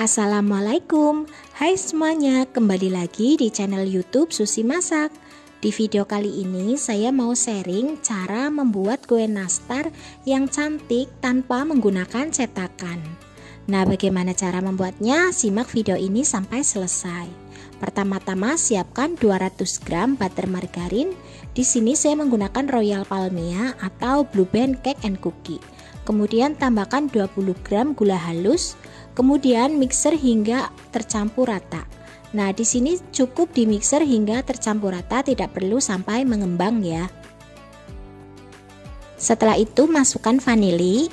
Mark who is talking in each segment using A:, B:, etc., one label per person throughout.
A: Assalamualaikum, hai semuanya, kembali lagi di channel YouTube Susi Masak. Di video kali ini saya mau sharing cara membuat kue nastar yang cantik tanpa menggunakan cetakan. Nah, bagaimana cara membuatnya? Simak video ini sampai selesai. Pertama-tama siapkan 200 gram butter margarin. Di sini saya menggunakan Royal Palmia atau Blue Band Cake and Cookie. Kemudian tambahkan 20 gram gula halus. Kemudian mixer hingga tercampur rata. Nah, di sini cukup di mixer hingga tercampur rata, tidak perlu sampai mengembang ya. Setelah itu masukkan vanili.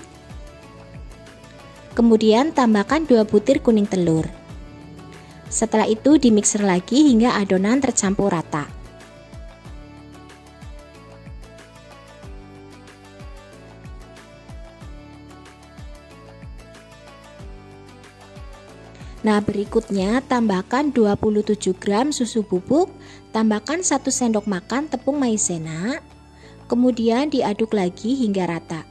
A: Kemudian tambahkan 2 butir kuning telur. Setelah itu di mixer lagi hingga adonan tercampur rata. Nah, berikutnya tambahkan 27 gram susu bubuk, tambahkan 1 sendok makan tepung maizena, kemudian diaduk lagi hingga rata.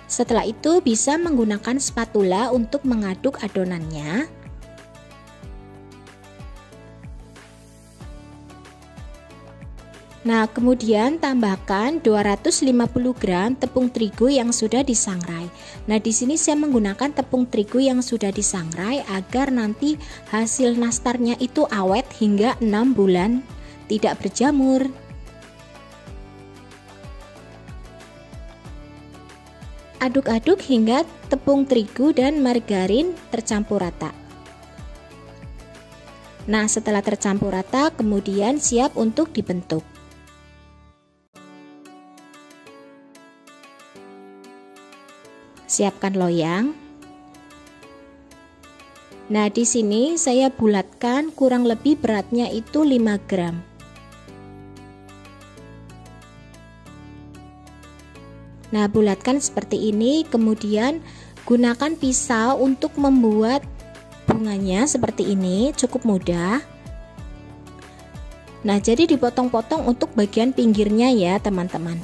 A: Setelah itu bisa menggunakan spatula untuk mengaduk adonannya. Nah, kemudian tambahkan 250 gram tepung terigu yang sudah disangrai. Nah, di sini saya menggunakan tepung terigu yang sudah disangrai agar nanti hasil nastarnya itu awet hingga 6 bulan, tidak berjamur. Aduk-aduk hingga tepung terigu dan margarin tercampur rata. Nah, setelah tercampur rata, kemudian siap untuk dibentuk. Siapkan loyang. Nah, di sini saya bulatkan, kurang lebih beratnya itu 5 gram. Nah, bulatkan seperti ini, kemudian gunakan pisau untuk membuat bunganya seperti ini, cukup mudah. Nah, jadi dipotong-potong untuk bagian pinggirnya ya, teman-teman.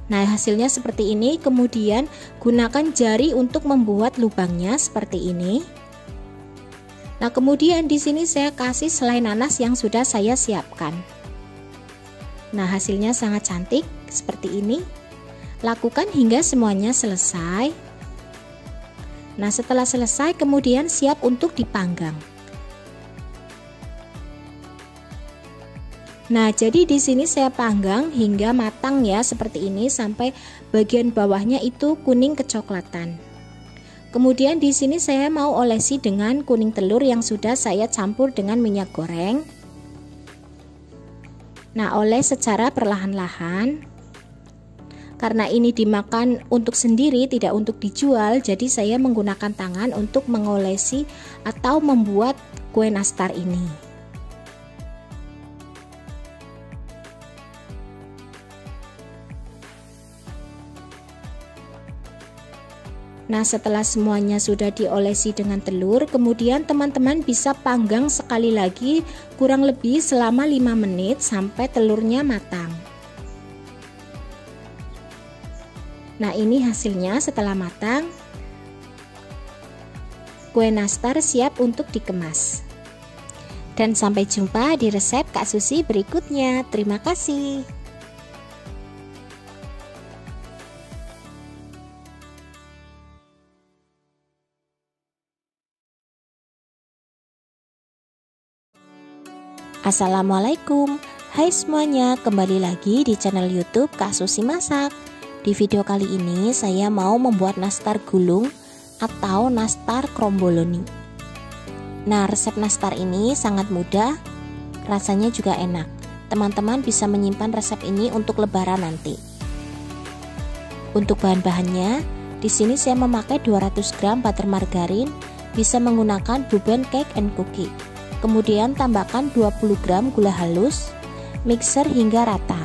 A: Nah, hasilnya seperti ini. Kemudian gunakan jari untuk membuat lubangnya seperti ini. Nah, kemudian di sini saya kasih selai nanas yang sudah saya siapkan. Nah, hasilnya sangat cantik seperti ini. Lakukan hingga semuanya selesai. Nah, setelah selesai kemudian siap untuk dipanggang. Nah, jadi di sini saya panggang hingga matang ya, seperti ini sampai bagian bawahnya itu kuning kecoklatan. Kemudian di sini saya mau olesi dengan kuning telur yang sudah saya campur dengan minyak goreng. Nah, oles secara perlahan-lahan. Karena ini dimakan untuk sendiri, tidak untuk dijual, jadi saya menggunakan tangan untuk mengolesi atau membuat kue nastar ini. Nah, setelah semuanya sudah diolesi dengan telur, kemudian teman-teman bisa panggang sekali lagi kurang lebih selama 5 menit sampai telurnya matang. Nah, ini hasilnya setelah matang. Kue nastar siap untuk dikemas. Dan sampai jumpa di resep Kak Susi berikutnya. Terima kasih. Assalamualaikum, hai semuanya, kembali lagi di channel YouTube Kak Susi Masak. Di video kali ini saya mau membuat nastar gulung atau nastar kromboloni. Nah, resep nastar ini sangat mudah, rasanya juga enak. Teman-teman bisa menyimpan resep ini untuk lebaran nanti. Untuk bahan-bahannya, di sini saya memakai 200 gram butter margarin, bisa menggunakan Blue Band Cake and Cookie. Kemudian tambahkan 20 gram gula halus, mixer hingga rata.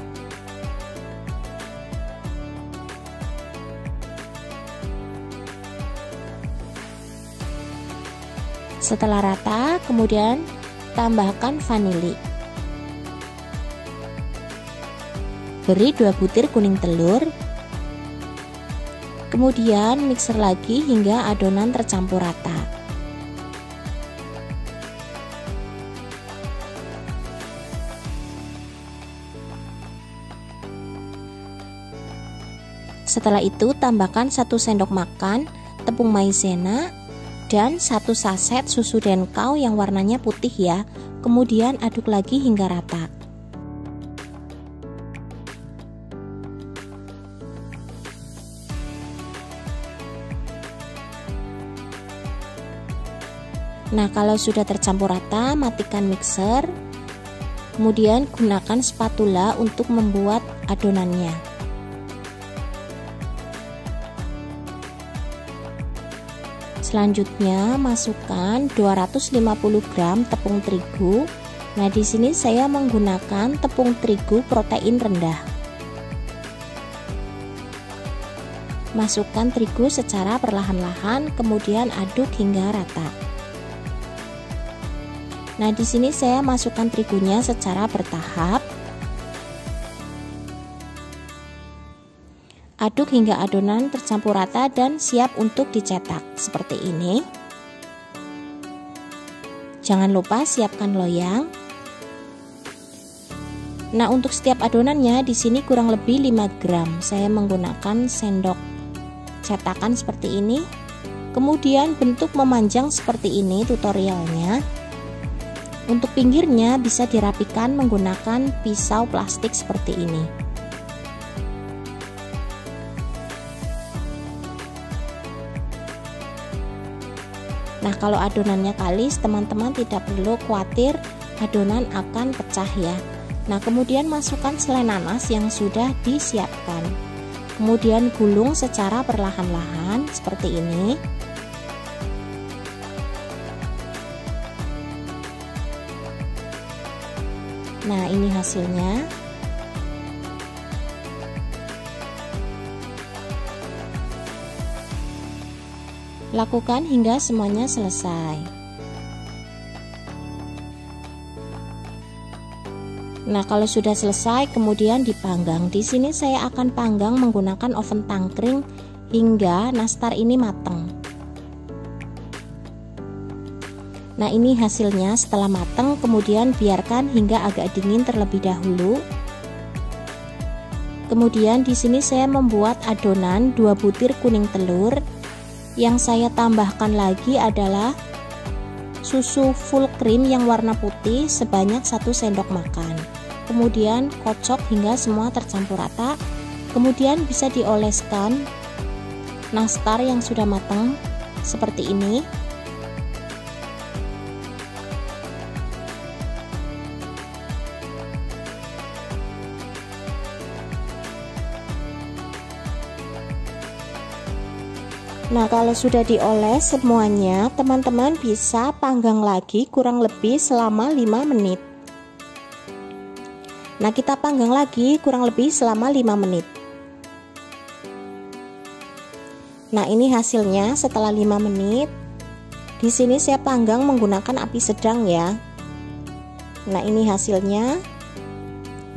A: Setelah rata, kemudian tambahkan vanili. Beri 2 butir kuning telur. Kemudian mixer lagi hingga adonan tercampur rata. Setelah itu tambahkan 1 sendok makan tepung maizena dan 1 saset susu denkau yang warnanya putih ya. Kemudian aduk lagi hingga rata. Nah, kalau sudah tercampur rata, matikan mixer. Kemudian gunakan spatula untuk membuat adonannya. Selanjutnya, masukkan 250 gram tepung terigu. Nah, di sini saya menggunakan tepung terigu protein rendah. Masukkan terigu secara perlahan-lahan, kemudian aduk hingga rata. Nah, di sini saya masukkan terigunya secara bertahap. Aduk hingga adonan tercampur rata dan siap untuk dicetak seperti ini. Jangan lupa siapkan loyang. Nah, untuk setiap adonannya di sini kurang lebih 5 gram. Saya menggunakan sendok cetakan seperti ini. Kemudian bentuk memanjang seperti ini tutorialnya. Untuk pinggirnya bisa dirapikan menggunakan pisau plastik seperti ini. Nah, kalau adonannya kalis, teman-teman tidak perlu khawatir adonan akan pecah ya. Nah, kemudian masukkan selai nanas yang sudah disiapkan. Kemudian gulung secara perlahan-lahan seperti ini. Nah, ini hasilnya. Lakukan hingga semuanya selesai. Nah, kalau sudah selesai kemudian dipanggang. Di sini saya akan panggang menggunakan oven tangkring hingga nastar ini matang. Nah, ini hasilnya setelah matang, kemudian biarkan hingga agak dingin terlebih dahulu. Kemudian di sini saya membuat adonan 2 butir kuning telur. Yang saya tambahkan lagi adalah susu full cream yang warna putih sebanyak 1 sendok makan. Kemudian kocok hingga semua tercampur rata. Kemudian bisa dioleskan nastar yang sudah matang seperti ini. Nah, kalau sudah dioles semuanya, teman-teman bisa panggang lagi kurang lebih selama 5 menit. Nah, kita panggang lagi kurang lebih selama 5 menit. Nah, ini hasilnya setelah 5 menit. Di sini saya panggang menggunakan api sedang ya. Nah, ini hasilnya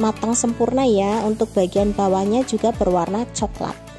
A: matang sempurna ya. Untuk bagian bawahnya juga berwarna coklat.